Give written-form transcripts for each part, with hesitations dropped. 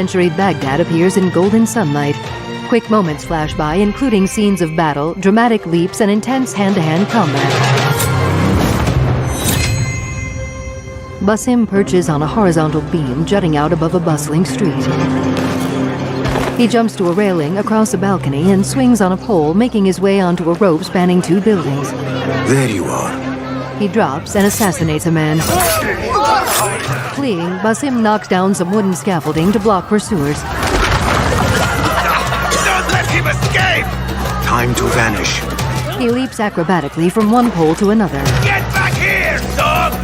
century Baghdad appears in golden sunlight. Quick moments flash by, including scenes of battle, dramatic leaps, and intense hand-to-hand combat. Basim perches on a horizontal beam jutting out above a bustling street. He jumps to a railing across a balcony and swings on a pole, making his way onto a rope spanning 2 buildings. There you are. He drops and assassinates a man. Fleeing, Basim knocks down some wooden scaffolding to block pursuers. Don't let him escape! Time to vanish. He leaps acrobatically from one pole to another. Get back here, dog!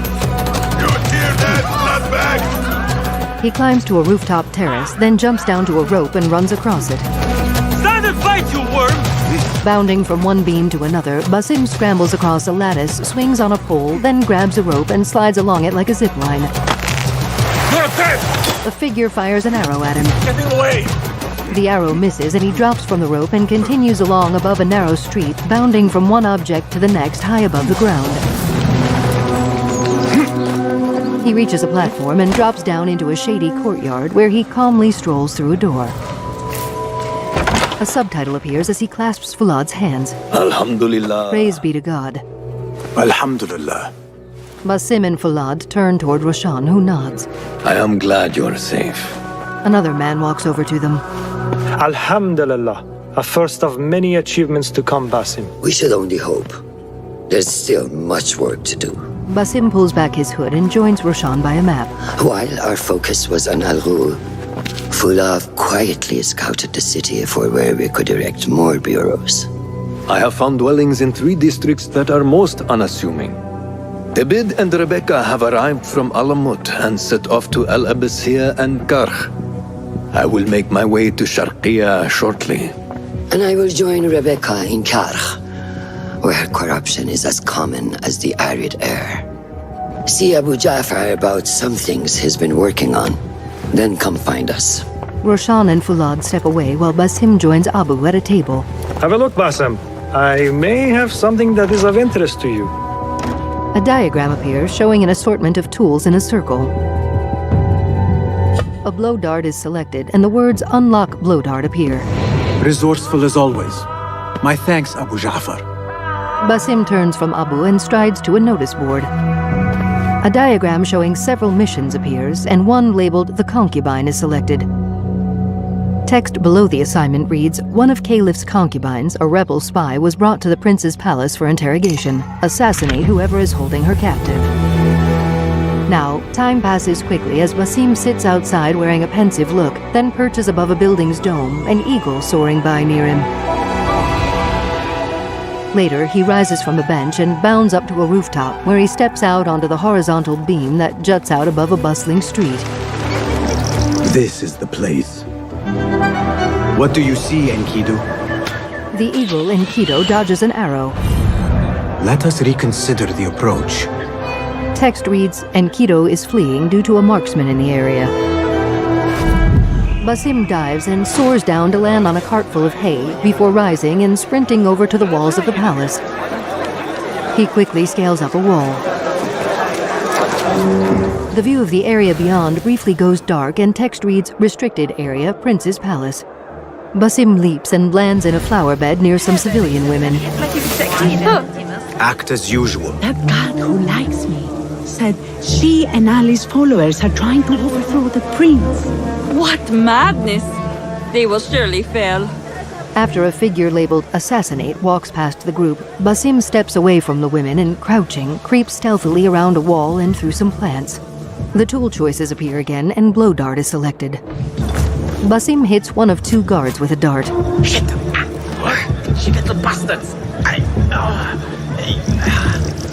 You hear that, nutbag? He climbs to a rooftop terrace, then jumps down to a rope and runs across it. Stand and fight, you worm! Bounding from one beam to another, Basim scrambles across a lattice, swings on a pole, then grabs a rope and slides along it like a zip line. You're dead! The figure fires an arrow at him. Getting away! The arrow misses and he drops from the rope and continues along above a narrow street, bounding from one object to the next high above the ground. He reaches a platform and drops down into a shady courtyard where he calmly strolls through a door. A subtitle appears as he clasps Fulad's hands. Alhamdulillah. Praise be to God. Alhamdulillah. Basim and Fulad turn toward Roshan, who nods. I am glad you are safe. Another man walks over to them. Alhamdulillah, a first of many achievements to come, Basim. We should only hope. There's still much work to do. Basim pulls back his hood and joins Roshan by a map. While our focus was on Al-Ghul, Fulav quietly scouted the city for where we could erect more bureaus. I have found dwellings in 3 districts that are most unassuming. Debid and Rebecca have arrived from Alamut and set off to Al Abyssiya and Karh. I will make my way to Sharqiya shortly. And I will join Rebecca in Karh, where corruption is as common as the arid air. See Abu Ja'far about some things he's been working on. Then come find us. Roshan and Fulad step away while Basim joins Abu at a table. Have a look, Basim. I may have something that is of interest to you. A diagram appears showing an assortment of tools in a circle. A blow dart is selected and the words "Unlock blow dart" appear. Resourceful as always. My thanks, Abu Ja'far. Basim turns from Abu and strides to a notice board. A diagram showing several missions appears, and one labeled "The Concubine" is selected. Text below the assignment reads, "One of Caliph's concubines, a rebel spy, was brought to the prince's palace for interrogation. Assassinate whoever is holding her captive." Now, time passes quickly as Basim sits outside wearing a pensive look, then perches above a building's dome, an eagle soaring by near him. Later, he rises from a bench and bounds up to a rooftop, where he steps out onto the horizontal beam that juts out above a bustling street. This is the place. What do you see, Enkidu? The eagle, Enkidu, dodges an arrow. Let us reconsider the approach. Text reads, Enkidu is fleeing due to a marksman in the area. Basim dives and soars down to land on a cart full of hay before rising and sprinting over to the walls of the palace. He quickly scales up a wall. The view of the area beyond briefly goes dark and text reads, Restricted Area, Prince's Palace. Basim leaps and lands in a flower bed near some civilian women. Act as usual. That guard who likes me said she and Ali's followers are trying to overthrow the prince. What madness! They will surely fail. After a figure labeled Assassinate walks past the group, Basim steps away from the women and, crouching, creeps stealthily around a wall and through some plants. The tool choices appear again and blow dart is selected. Basim hits one of 2 guards with a dart. Shit! She little bastards!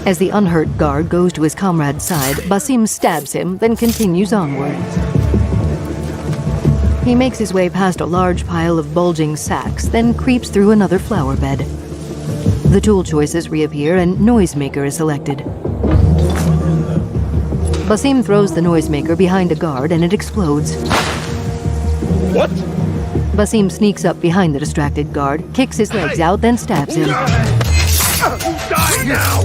As the unhurt guard goes to his comrade's side, Basim stabs him, then continues onward. He makes his way past a large pile of bulging sacks, then creeps through another flower bed. The tool choices reappear and Noisemaker is selected. Basim throws the Noisemaker behind a guard and it explodes. What? Basim sneaks up behind the distracted guard, kicks his legs out, then stabs him. Die now!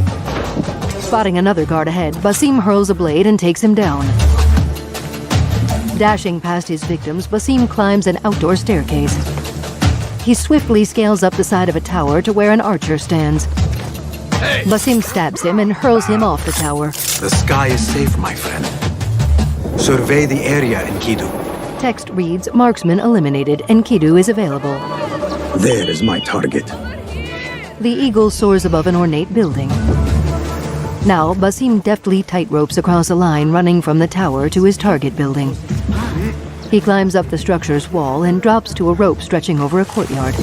Spotting another guard ahead, Basim hurls a blade and takes him down. Dashing past his victims, Basim climbs an outdoor staircase. He swiftly scales up the side of a tower to where an archer stands. Basim stabs him and hurls him off the tower. The sky is safe, my friend. Survey the area, Enkidu. Text reads, "Marksman eliminated. Enkidu is available." There is my target. The eagle soars above an ornate building. Now, Basim deftly tightropes across a line running from the tower to his target building. He climbs up the structure's wall and drops to a rope stretching over a courtyard.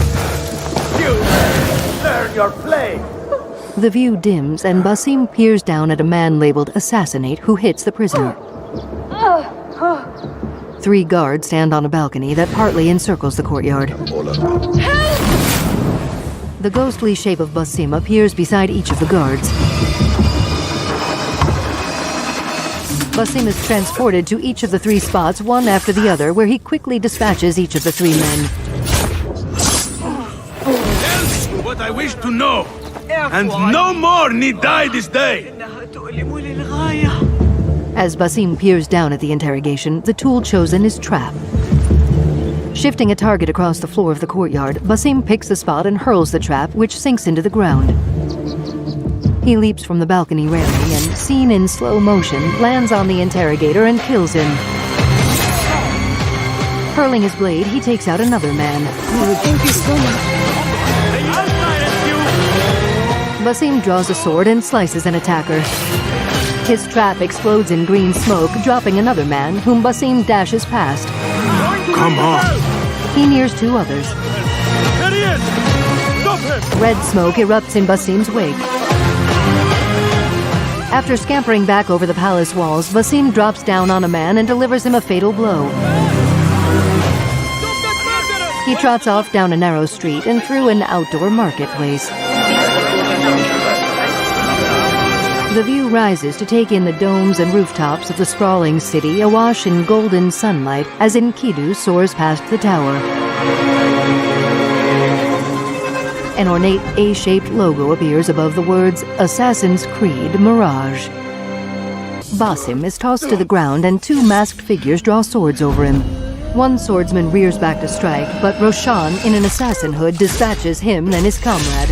You learn your play. The view dims and Basim peers down at a man labeled Assassinate who hits the prisoner. 3 guards stand on a balcony that partly encircles the courtyard. The ghostly shape of Basim appears beside each of the guards. Basim is transported to each of the 3 spots, one after the other, where he quickly dispatches each of the 3 men. Tell me what I wish to know, and no more need die this day. As Basim peers down at the interrogation, the tool chosen is trap. Shifting a target across the floor of the courtyard, Basim picks a spot and hurls the trap, which sinks into the ground. He leaps from the balcony railing and, seen in slow motion, lands on the interrogator and kills him. Hurling his blade, he takes out another man. Thank you so much. Basim draws a sword and slices an attacker. His trap explodes in green smoke, dropping another man, whom Basim dashes past. Come on. He nears 2 others. There he is. Stop him. Red smoke erupts in Basim's wake. After scampering back over the palace walls, Basim drops down on a man and delivers him a fatal blow. He trots off down a narrow street and through an outdoor marketplace. The view rises to take in the domes and rooftops of the sprawling city awash in golden sunlight as Enkidu soars past the tower. An ornate A-shaped logo appears above the words Assassin's Creed Mirage. Basim is tossed to the ground and 2 masked figures draw swords over him. One swordsman rears back to strike, but Roshan, in an assassin hood, dispatches him and his comrade.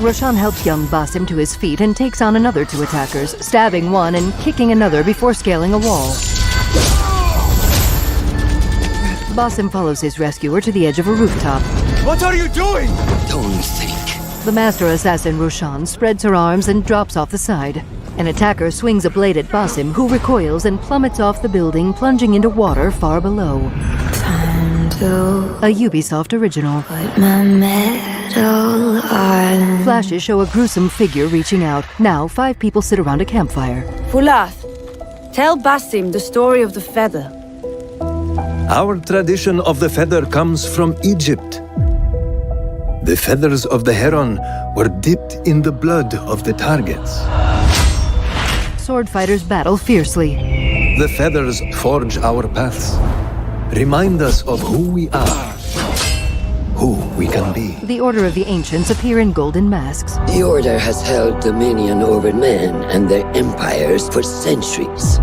Roshan helps young Basim to his feet and takes on another 2 attackers, stabbing one and kicking another before scaling a wall. Basim follows his rescuer to the edge of a rooftop. What are you doing? Don't think. The master assassin Roshan spreads her arms and drops off the side. An attacker swings a blade at Basim, who recoils and plummets off the building, plunging into water far below. Time to A Ubisoft original. put my medal on. Flashes show a gruesome figure reaching out. Now, 5 people sit around a campfire. Fulath, tell Basim the story of the feather. Our tradition of the feather comes from Egypt. The feathers of the heron were dipped in the blood of the targets. Sword fighters battle fiercely. The feathers forge our paths, remind us of who we are, who we can be. The Order of the Ancients appear in golden masks. The Order has held dominion over men and their empires for centuries.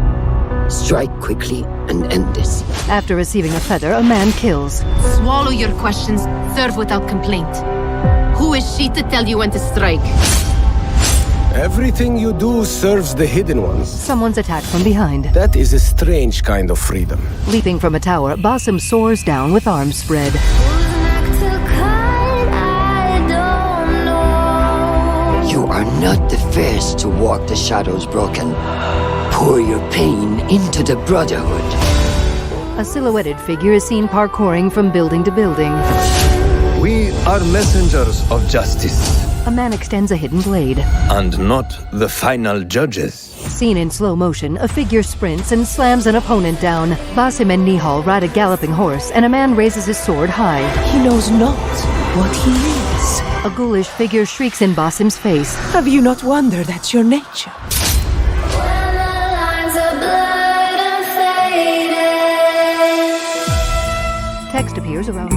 Strike quickly and end this. After receiving a feather, a man kills. Swallow your questions, serve without complaint. Who is she to tell you when to strike? Everything you do serves the hidden ones. Someone's attacked from behind. That is a strange kind of freedom. Leaping from a tower, Basim soars down with arms spread. You are not the first to walk the shadows broken. Pour your pain into the Brotherhood. A silhouetted figure is seen parkouring from building to building. We are messengers of justice, A man extends a hidden blade. and not the final judges. Seen in slow motion, a figure sprints and slams an opponent down. Basim and Nihal ride a galloping horse, and a man raises his sword high. He knows not what he is. A ghoulish figure shrieks in Basim's face. Have you not wondered that's your nature? Text appears around